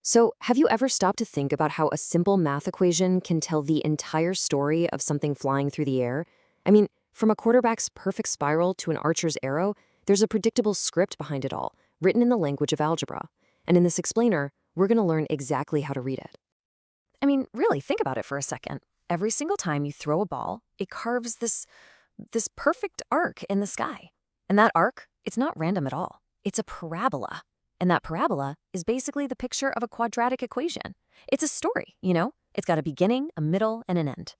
So, have you ever stopped to think about how a simple math equation can tell the entire story of something flying through the air? I mean, from a quarterback's perfect spiral to an archer's arrow, there's a predictable script behind it all, written in the language of algebra. And in this explainer, we're going to learn exactly how to read it. I mean, really, think about it for a second. Every single time you throw a ball, it carves this perfect arc in the sky. And that arc, it's not random at all. It's a parabola. And that parabola is basically the picture of a quadratic equation. It's a story, you know? It's got a beginning, a middle, and an end.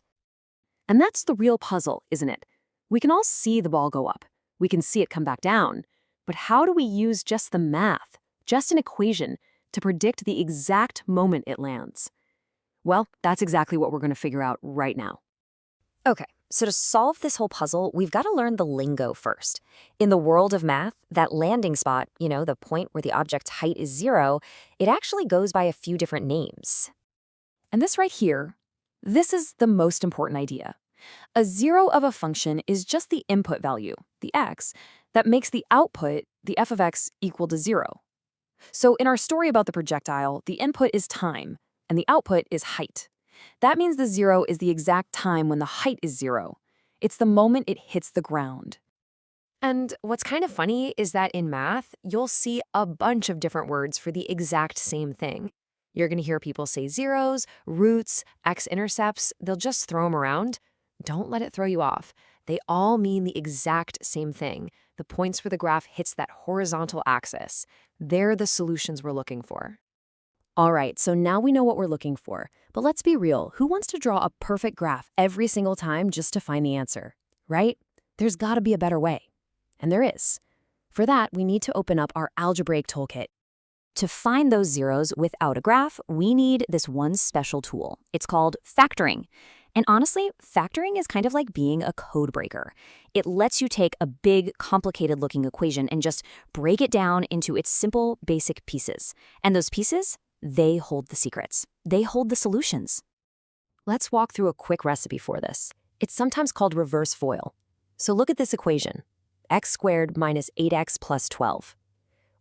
And that's the real puzzle, isn't it? We can all see the ball go up. We can see it come back down. But how do we use just the math, just an equation, to predict the exact moment it lands? Well, that's exactly what we're going to figure out right now. Okay, so to solve this whole puzzle, we've got to learn the lingo first. In the world of math, that landing spot, the point where the object's height is 0, it actually goes by a few different names. And this right here, this is the most important idea. A 0 of a function is just the input value, the x, that makes the output, the f of x, equal to 0. So in our story about the projectile, the input is time, and the output is height. That means the 0 is the exact time when the height is 0. It's the moment it hits the ground. And what's kind of funny is that in math, you'll see a bunch of different words for the exact same thing. You're going to hear people say zeros, roots, x-intercepts. They'll just throw them around. Don't let it throw you off. They all mean the exact same thing, the points where the graph hits that horizontal axis. They're the solutions we're looking for. All right, so now we know what we're looking for. But let's be real, who wants to draw a perfect graph every single time just to find the answer, right? There's got to be a better way. And there is. For that, we need to open up our algebraic toolkit. To find those zeros without a graph, we need this one special tool. It's called factoring. And honestly, factoring is kind of like being a code breaker. It lets you take a big, complicated-looking equation and just break it down into its simple, basic pieces. And those pieces, they hold the secrets. They hold the solutions. Let's walk through a quick recipe for this. It's sometimes called reverse FOIL. So look at this equation, x squared minus 8x plus 12.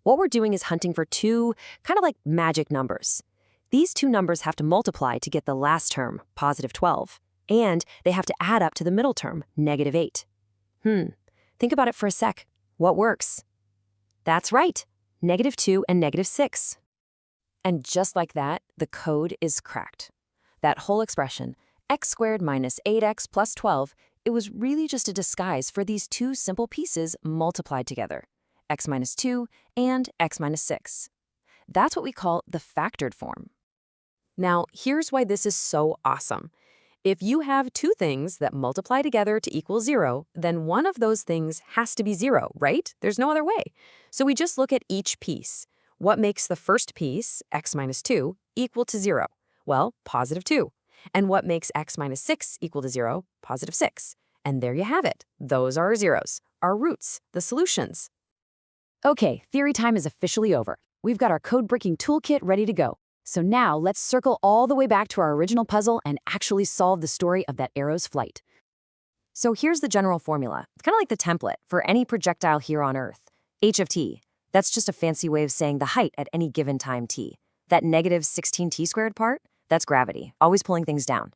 What we're doing is hunting for two kind of like magic numbers. These two numbers have to multiply to get the last term, positive 12, and they have to add up to the middle term, negative 8. Think about it for a sec. What works? That's right, negative 2 and negative 6. And just like that, the code is cracked. That whole expression, x squared minus 8x plus 12, it was really just a disguise for these two simple pieces multiplied together, x minus 2 and x minus 6. That's what we call the factored form. Now, here's why this is so awesome. If you have two things that multiply together to equal 0, then one of those things has to be 0, right? There's no other way. So we just look at each piece. What makes the first piece, x minus 2, equal to 0? Well, positive 2. And what makes x minus 6 equal to 0? Positive 6. And there you have it. Those are our zeros, our roots, the solutions. Okay, theory time is officially over. We've got our code-breaking toolkit ready to go. So now let's circle all the way back to our original puzzle and actually solve the story of that arrow's flight. So here's the general formula. It's kind of like the template for any projectile here on Earth. H of t. That's just a fancy way of saying the height at any given time t. That negative 16t squared part, that's gravity, always pulling things down.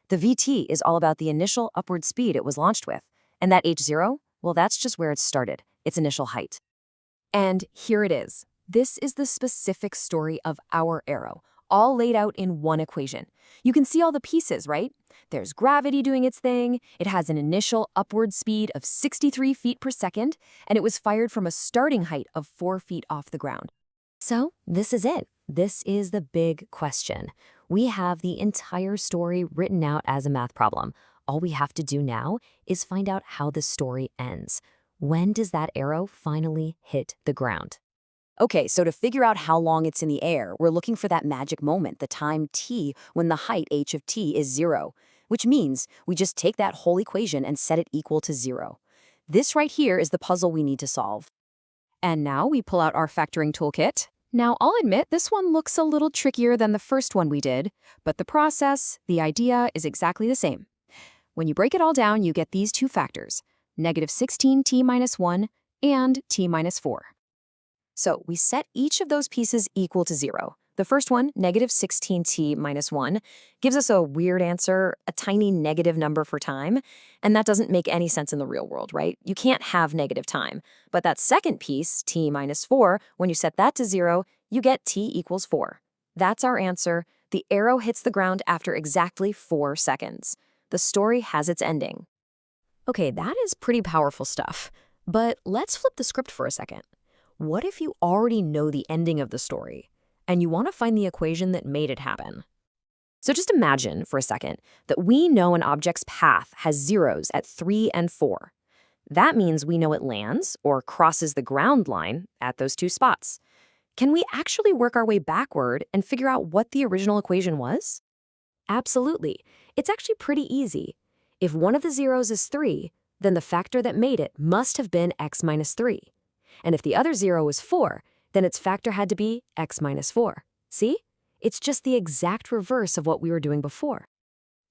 The vt is all about the initial upward speed it was launched with. And that h0, well, that's just where it started, its initial height. And here it is. This is the specific story of our arrow, all laid out in one equation. You can see all the pieces, right? There's gravity doing its thing, it has an initial upward speed of 63 feet per second, and it was fired from a starting height of 4 feet off the ground. So this is it. This is the big question. We have the entire story written out as a math problem. All we have to do now is find out how the story ends. When does that arrow finally hit the ground? Okay, so to figure out how long it's in the air, we're looking for that magic moment, the time t, when the height h of t is 0, which means we just take that whole equation and set it equal to 0. This right here is the puzzle we need to solve. And now we pull out our factoring toolkit. Now, I'll admit this one looks a little trickier than the first one we did, but the process, the idea is exactly the same. When you break it all down, you get these two factors, negative 16t minus 1 and t minus 4. So we set each of those pieces equal to 0. The first one, negative 16t minus 1, gives us a weird answer, a tiny negative number for time, and that doesn't make any sense in the real world, right? You can't have negative time. But that second piece, t minus 4, when you set that to 0, you get t equals 4. That's our answer. The arrow hits the ground after exactly 4 seconds. The story has its ending. Okay, that is pretty powerful stuff. But let's flip the script for a second. What if you already know the ending of the story, and you want to find the equation that made it happen? So just imagine for a second that we know an object's path has zeros at 3 and 4. That means we know it lands or crosses the ground line at those two spots. Can we actually work our way backward and figure out what the original equation was? Absolutely. It's actually pretty easy. If one of the zeros is 3, then the factor that made it must have been x minus 3. And if the other 0 was 4, then its factor had to be x minus 4. See? It's just the exact reverse of what we were doing before.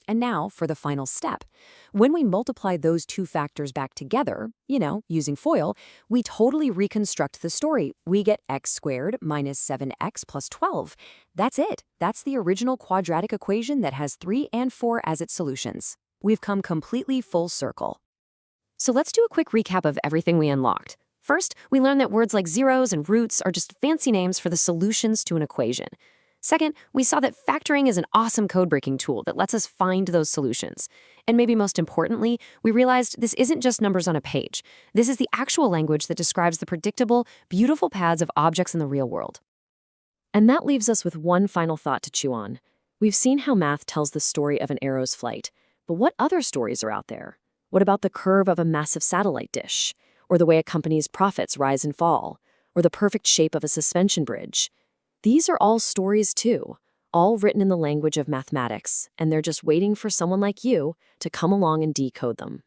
And now for the final step. When we multiply those two factors back together, using FOIL, we totally reconstruct the story. We get x squared minus 7x plus 12. That's it. That's the original quadratic equation that has 3 and 4 as its solutions. We've come completely full circle. So let's do a quick recap of everything we unlocked. First, we learned that words like zeros and roots are just fancy names for the solutions to an equation. Second, we saw that factoring is an awesome code-breaking tool that lets us find those solutions. And maybe most importantly, we realized this isn't just numbers on a page. This is the actual language that describes the predictable, beautiful paths of objects in the real world. And that leaves us with one final thought to chew on. We've seen how math tells the story of an arrow's flight, but what other stories are out there? What about the curve of a massive satellite dish? Or the way a company's profits rise and fall? Or the perfect shape of a suspension bridge? These are all stories too, all written in the language of mathematics, and they're just waiting for someone like you to come along and decode them.